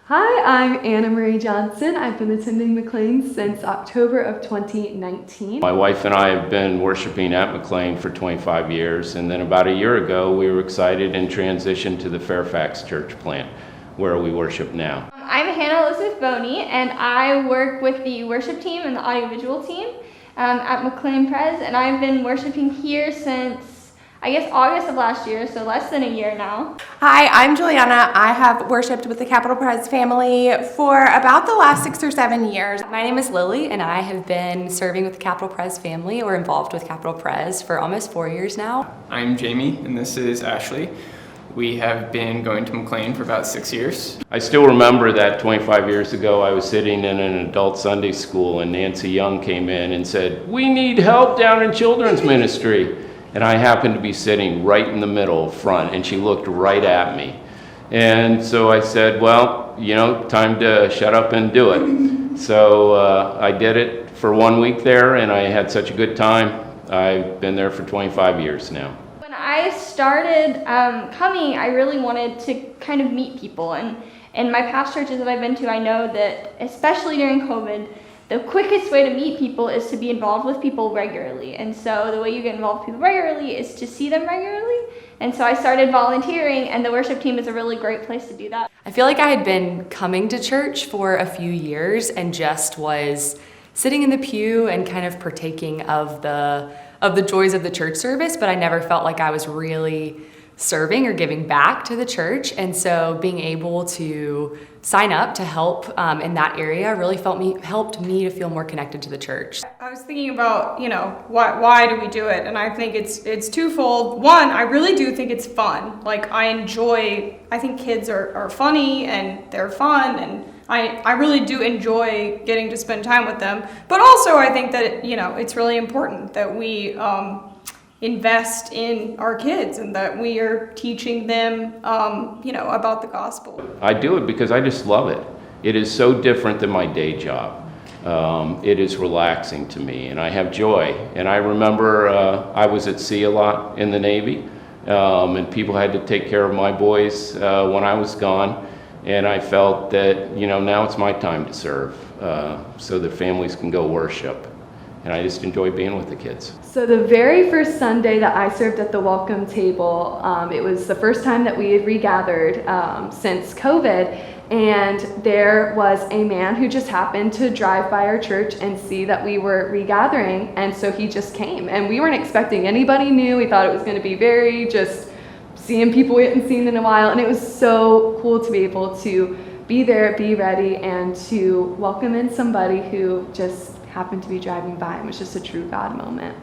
Hi, I'm Anna Marie Johnson. I've been attending McLean since October of 2019. My wife and I have been worshiping at McLean for 25 years, and then about a year ago we were excited and transitioned to the Fairfax Church plant, where we worship now. I'm Hannah Elizabeth Boney, and I work with the worship team and the audiovisual team at McLean Pres, and I've been worshiping here since August of last year, so less than a year now. Hi, I'm Juliana. I have worshiped with the Capital Pres family for about the last 6 or 7 years. My name is Lily, and I have been serving with the Capital Pres family or involved with Capital Pres for almost 4 years now. I'm Jamie, and this is Ashley. We have been going to McLean for about 6 years. I still remember that 25 years ago I was sitting in an adult Sunday school and Nancy Young came in and said, "We need help down in children's ministry." And I happened to be sitting right in the middle front, and she looked right at me. And so I said, well, time to shut up and do it. So I did it for 1 week there, and I had such a good time. I've been there for 25 years now. When I started coming, I really wanted to kind of meet people. And in my past churches that I've been to, I know that, especially during COVID, the quickest way to meet people is to be involved with people regularly. And so the way you get involved with people regularly is to see them regularly. And so I started volunteering, and the worship team is a really great place to do that. I feel like I had been coming to church for a few years and just was sitting in the pew and kind of partaking of the joys of the church service, but I never felt like I was really serving or giving back to the church. And so being able to sign up to help in that area really helped me to feel more connected to the church. I was thinking about, why do we do it? And I think it's twofold. One, I really do think it's fun. Like, I think kids are funny and they're fun, and I really do enjoy getting to spend time with them. But also I think that, it's really important that we invest in our kids and that we are teaching them, about the gospel. I do it because I just love it. It is so different than my day job. It is relaxing to me, and I have joy. And I remember I was at sea a lot in the Navy, and people had to take care of my boys when I was gone. And I felt that, now it's my time to serve, so that families can go worship. And I just enjoy being with the kids. So the very first Sunday that I served at the welcome table, it was the first time that we had regathered since COVID, and there was a man who just happened to drive by our church and see that we were regathering, and so he just came. And we weren't expecting anybody new. We thought it was going to be very just seeing people we hadn't seen in a while, and it was so cool to be able to be there, be ready, and to welcome in somebody who just happened to be driving by. It was just a true God moment.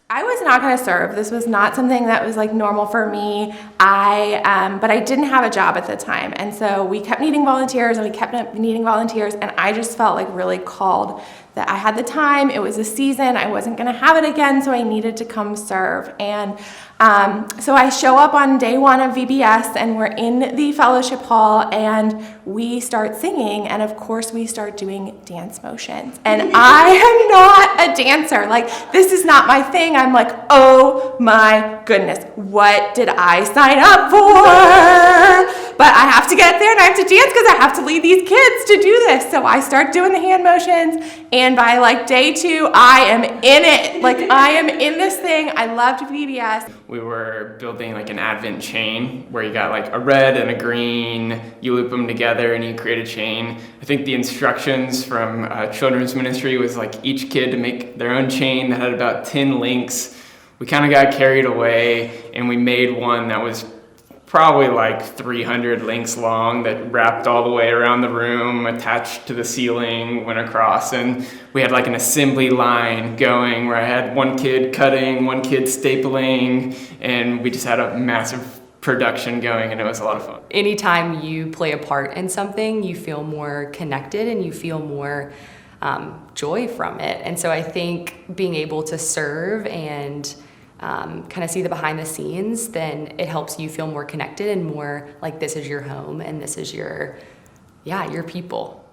I was not going to serve. This was not something that was like normal for me. But I didn't have a job at the time. And so we kept needing volunteers and and I just felt like really called that I had the time. It was a season. I wasn't going to have it again, so I needed to come serve. And so I show up on day one of VBS, and we're in the fellowship hall, and we start singing, and of course we start doing dance motions. And I am not a dancer. Like, this is not my thing. I'm like, oh my goodness, what did I sign up for? But I have to get there and I have to dance because I have to lead these kids to do this. So I start doing the hand motions, and by like day 2, I am in it. Like, I am in this thing. I loved VBS. We were building like an Advent chain where you got like a red and a green, you loop them together and you create a chain. I think the instructions from children's ministry was like each kid to make their own chain that had about 10 links. We kind of got carried away and we made one that was probably like 300 links long that wrapped all the way around the room, attached to the ceiling, went across, and we had like an assembly line going where I had one kid cutting, one kid stapling, and we just had a massive production going, and it was a lot of fun. Anytime you play a part in something, you feel more connected and you feel more joy from it. And so I think being able to serve and kind of see the behind the scenes, then it helps you feel more connected and more like this is your home and this is your people.